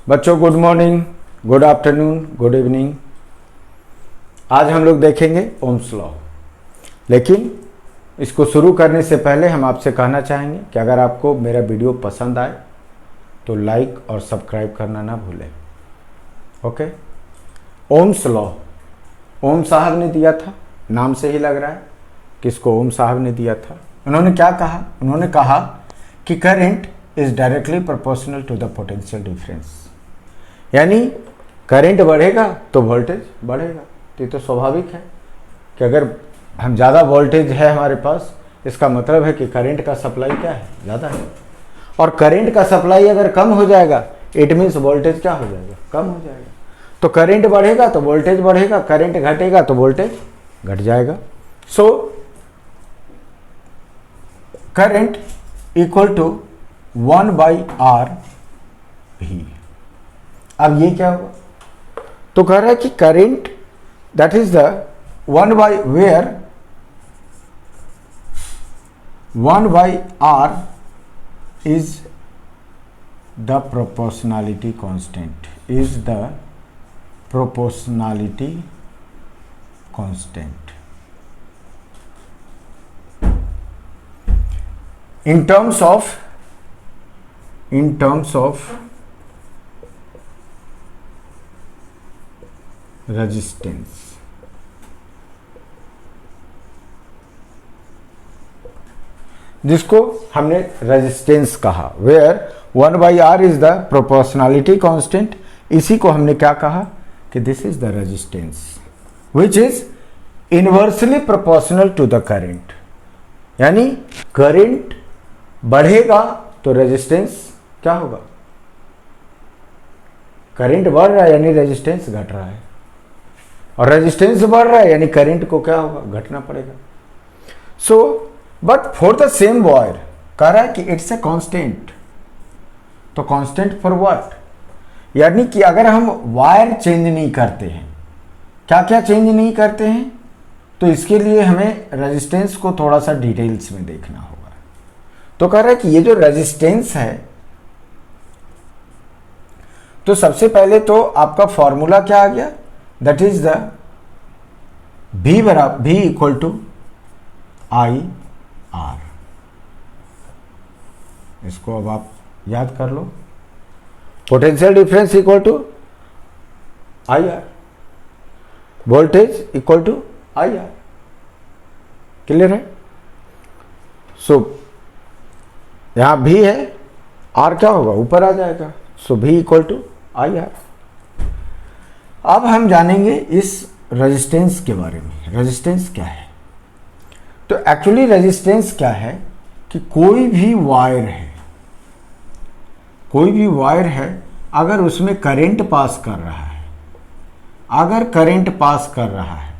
बच्चों good morning, good afternoon, good evening. आज हम लोग देखेंगे ओम्स लॉ। लेकिन इसको शुरू करने से पहले हम आपसे कहना चाहेंगे कि अगर आपको मेरा वीडियो पसंद आए तो लाइक और सब्सक्राइब करना ना भूलें। ओके। ओम्स लॉ ओम साहब ने दिया था, नाम से ही लग रहा है कि इसको ओम साहब ने दिया था। उन्होंने क्या कहा? उन्होंने कहा कि current is directly proportional to the potential difference, यानी करंट बढ़ेगा तो वोल्टेज बढ़ेगा। तो ये तो स्वाभाविक है कि अगर हम ज़्यादा वोल्टेज है हमारे पास, इसका मतलब है कि करंट का सप्लाई क्या है, ज़्यादा है। और करंट का सप्लाई अगर कम हो जाएगा इट मीन्स वोल्टेज क्या हो जाएगा, कम हो जाएगा। तो करंट बढ़ेगा तो वोल्टेज बढ़ेगा, करंट घटेगा तो वोल्टेज घट जाएगा। So current equal to 1/R भी। अब ये क्या होगा? तो कह रहा है कि current that is the 1/R is the proportionality constant, is the proportionality constant in terms of resistance। जिसको हमने रेजिस्टेंस कहा, where 1/R is the proportionality constant. इसी को हमने क्या कहा कि this is the resistance which is inversely proportional to the current, यानी करंट बढ़ेगा तो रेजिस्टेंस क्या होगा? करंट बढ़ रहा है यानी रेजिस्टेंस घट रहा है, और रेजिस्टेंस बढ़ रहा है यानी करंट को क्या होगा, घटना पड़ेगा। So but for the same wire कह रहा है कि इट्स ए कांस्टेंट। तो कांस्टेंट फॉर व्हाट? यानी कि अगर हम वायर चेंज नहीं करते हैं, क्या क्या चेंज नहीं करते हैं, तो इसके लिए हमें रेजिस्टेंस को थोड़ा सा डिटेल्स में देखना होगा। तो कह रहा है कि ये जो रेजिस्टेंस है, तो सबसे पहले तो आपका फॉर्मूला क्या आ गया? That is the V equal to IR। इसको अब आप याद कर लो। Potential difference equal to IR, voltage equal to IR। Clear है? सो यहां V है, R क्या होगा, ऊपर आ जाएगा। सो V इक्वल टू IR। अब हम जानेंगे इस रेजिस्टेंस के बारे में। रेजिस्टेंस क्या है? तो एक्चुअली रेजिस्टेंस क्या है कि कोई भी वायर है, अगर उसमें करंट पास कर रहा है,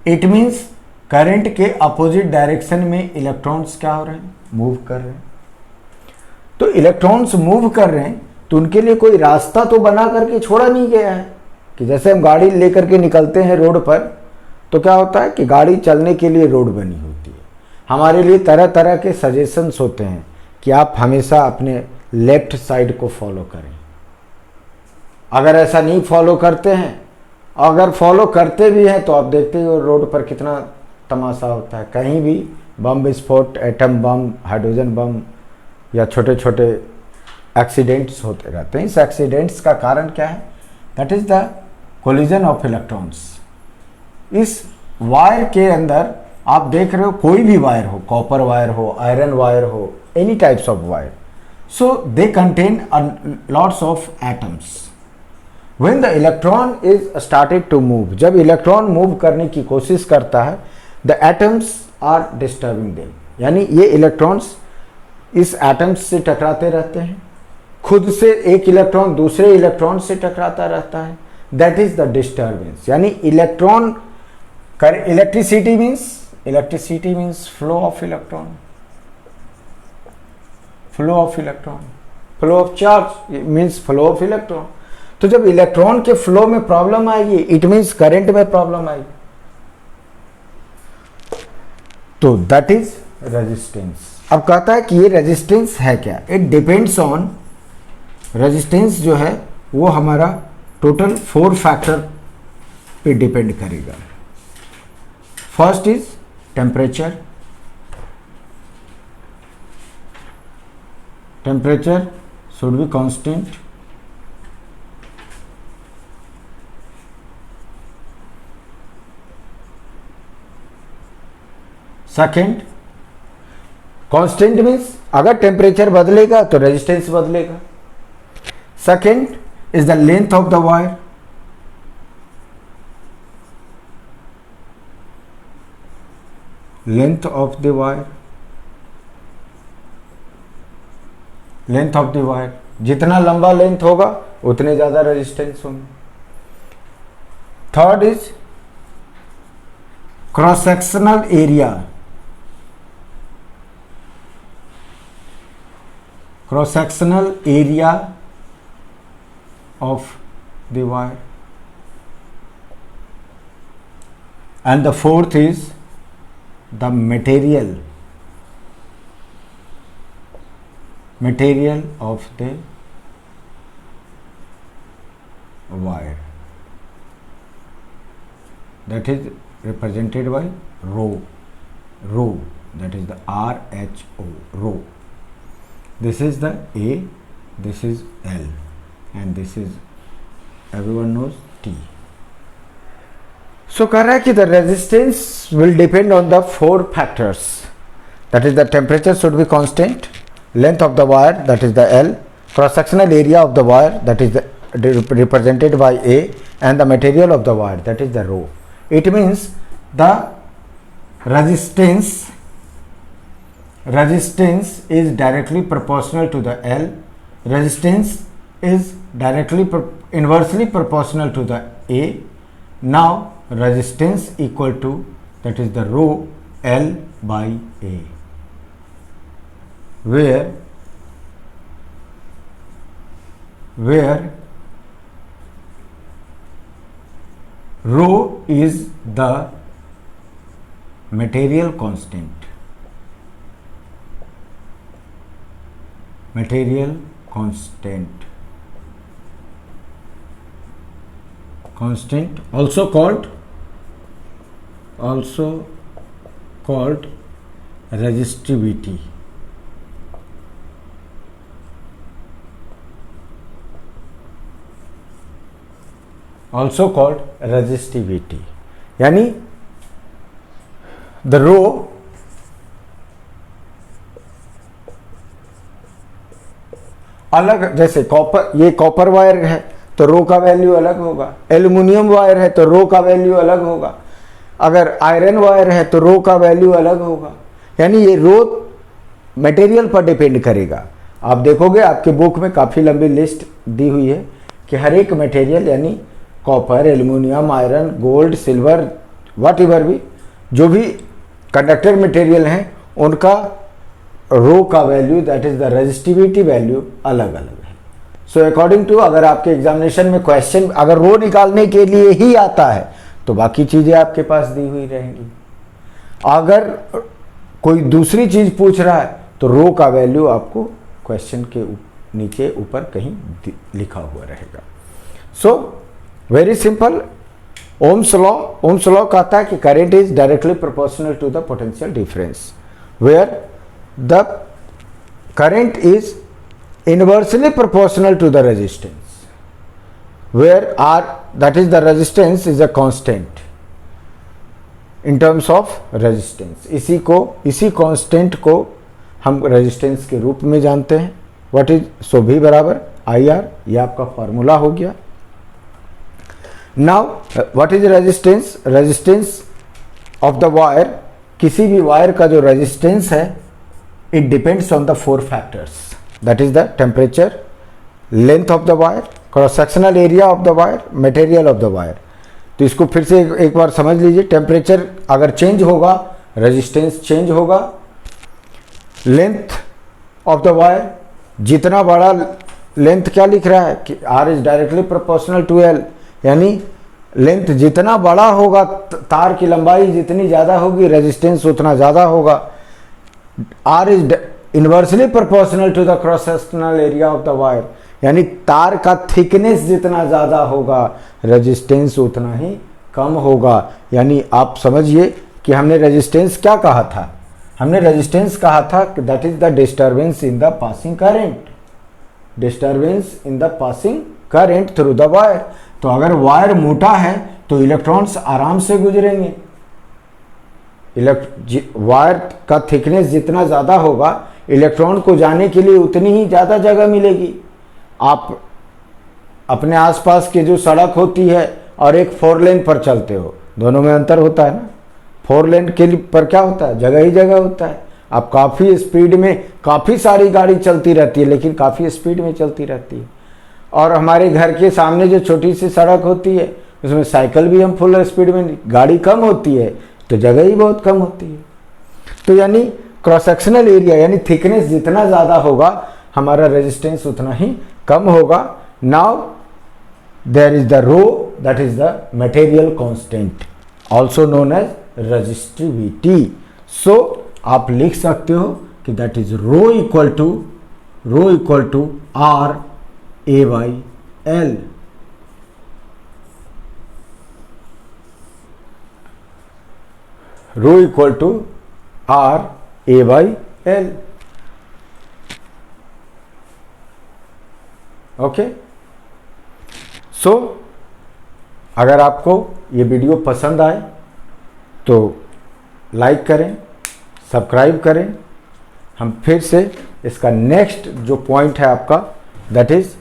इट मींस करंट के अपोजिट डायरेक्शन में इलेक्ट्रॉन्स क्या हो रहे हैं, मूव कर रहे हैं। तो इलेक्ट्रॉन्स मूव कर रहे हैं तो उनके लिए कोई रास्ता तो बना करके छोड़ा नहीं गया है कि जैसे हम गाड़ी लेकर के निकलते हैं रोड पर, तो क्या होता है कि गाड़ी चलने के लिए रोड बनी होती है। हमारे लिए तरह तरह के सजेशंस होते हैं कि आप हमेशा अपने लेफ्ट साइड को फॉलो करें। अगर ऐसा नहीं फॉलो करते हैं, अगर फॉलो करते भी हैं, तो आप देखते हो रोड पर कितना तमाशा होता है। कहीं भी बम विस्फोट, एटम बम, हाइड्रोजन बम या छोटे छोटे एक्सीडेंट्स होते रहते हैं। इस एक्सीडेंट्स का कारण क्या है? That is the collision of electrons. इस वायर के अंदर आप देख रहे हो, कोई भी वायर हो, कॉपर वायर हो, आयरन वायर हो, any types of wire, so they contain lots of atoms. When the electron is started to move, जब इलेक्ट्रॉन मूव करने की कोशिश करता है, the atoms are disturbing them, यानी ये इलेक्ट्रॉन्स इस एटम्स से टकराते रहते हैं। खुद से एक इलेक्ट्रॉन दूसरे इलेक्ट्रॉन से टकराता रहता है, दैट इज द डिस्टर्बेंस। यानी electron electricity means flow of electron, flow of charge means flow of electron. तो जब इलेक्ट्रॉन के फ्लो में प्रॉब्लम आएगी इट मीन्स करंट में प्रॉब्लम आएगी। तो दैट इज रेजिस्टेंस। अब कहता है कि ये रेजिस्टेंस है क्या? इट डिपेंड्स ऑन, रेजिस्टेंस जो है वो हमारा टोटल 4 फैक्टर पे डिपेंड करेगा। First is temperature, temperature should be constant, second constant means अगर टेम्परेचर बदलेगा तो रेजिस्टेंस बदलेगा। Second is the length of the wire, length of the wire, length of the wire, जितना लंबा लेंथ होगा उतने ज्यादा रेजिस्टेंस होंगे। Third is cross sectional area, cross sectional area of the wire, and the fourth is the material of the wire, that is represented by rho, that is the RHO, rho. This is the A, this is L, and this is, everyone knows, T. So कह रहा है कि the resistance will depend on the 4 factors, that is the temperature should be constant, length of the wire, that is the L, cross sectional area of the wire, that is the represented by A, and the material of the wire, that is the rho. It means the resistance is directly proportional to the L, resistance is inversely proportional to the A. Now resistance equal to, that is the rho L by A, where rho is the material constant, also called resistivity, यानी the rho अलग, जैसे copper, ये copper wire है तो रो का value अलग होगा, aluminium wire है तो रो का वैल्यू अलग होगा, अगर आयरन वायर है तो रो का वैल्यू अलग होगा, यानी ये रो मटेरियल पर डिपेंड करेगा। आप देखोगे आपके बुक में काफ़ी लंबी लिस्ट दी हुई है कि हर एक मटेरियल यानी copper, aluminium, iron, gold, silver, what ever भी जो भी कंडक्टर मटेरियल हैं उनका रो का value, that is the resistivity value, अलग अलग है। सो अकॉर्डिंग टू, अगर आपके एग्जामिनेशन में क्वेश्चन अगर रो निकालने के लिए ही आता है तो बाकी चीजें आपके पास दी हुई रहेंगी, अगर कोई दूसरी चीज पूछ रहा है तो रो का वैल्यू आपको क्वेश्चन के नीचे ऊपर कहीं लिखा हुआ रहेगा। So very simple, Ohm's law कहता है कि current is directly proportional to the potential difference, where the current is inversely proportional to the resistance, where R, that is the resistance, is a constant in terms of resistance। इसी constant को हम resistance के रूप में जानते हैं। what is, so V बराबर IR, ये आपका फॉर्मूला हो गया। now what is resistance? resistance of the wire, किसी भी वायर का जो रेजिस्टेंस है, it depends on the 4 factors, that is the temperature, length of the wire, cross sectional area of the wire, material of the wire। तो इसको फिर से एक बार समझ लीजिए, टेम्परेचर अगर चेंज होगा रेजिस्टेंस चेंज होगा, लेंथ ऑफ द वायर, जितना बड़ा लेंथ, क्या लिख रहा है कि R is directly proportional to L, यानी लेंथ जितना बड़ा होगा, तार की लंबाई जितनी ज़्यादा होगी रेजिस्टेंस उतना ज़्यादा होगा। R is inversely proportional to the cross sectional area of the wire, यानी तार का थिकनेस जितना ज़्यादा होगा रेजिस्टेंस उतना ही कम होगा। यानी आप समझिए कि हमने रेजिस्टेंस क्या कहा था, हमने रेजिस्टेंस कहा था कि that is the disturbance in the passing current, disturbance in the passing current through the wire. तो अगर वायर मोटा है तो इलेक्ट्रॉन्स आराम से गुजरेंगे, वायर का थिकनेस जितना ज़्यादा होगा इलेक्ट्रॉन को जाने के लिए उतनी ही ज़्यादा जगह मिलेगी। आप अपने आसपास की जो सड़क होती है और एक 4 लेन पर चलते हो, दोनों में अंतर होता है ना। 4 लेन के पर क्या होता है, जगह ही जगह होता है। आप काफ़ी स्पीड में काफ़ी सारी गाड़ी चलती रहती है, लेकिन काफ़ी स्पीड में चलती रहती है। और हमारे घर के सामने जो छोटी सी सड़क होती है उसमें साइकिल भी हम फुल स्पीड में, गाड़ी कम होती है तो जगह ही बहुत कम होती है। तो यानी क्रॉस सेक्शनल एरिया यानी थिकनेस जितना ज़्यादा होगा हमारा रेजिस्टेंस उतना ही कम होगा। Now there is the rho, that is the material constant also known as resistivity. So आप लिख सकते हो कि that is rho equal to R A by L. Rho equal to R A by L. Okay, so अगर आपको ये video पसंद आए तो लाइक करें, सब्सक्राइब करें। हम फिर से इसका नेक्स्ट जो पॉइंट है आपका that is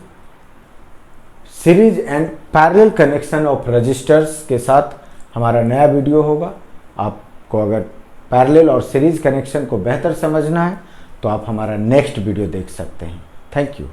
series and parallel connection of resistors के साथ हमारा नया वीडियो होगा। आपको अगर पैरेलल और सीरीज कनेक्शन को बेहतर समझना है तो आप हमारा नेक्स्ट वीडियो देख सकते हैं। Thank you.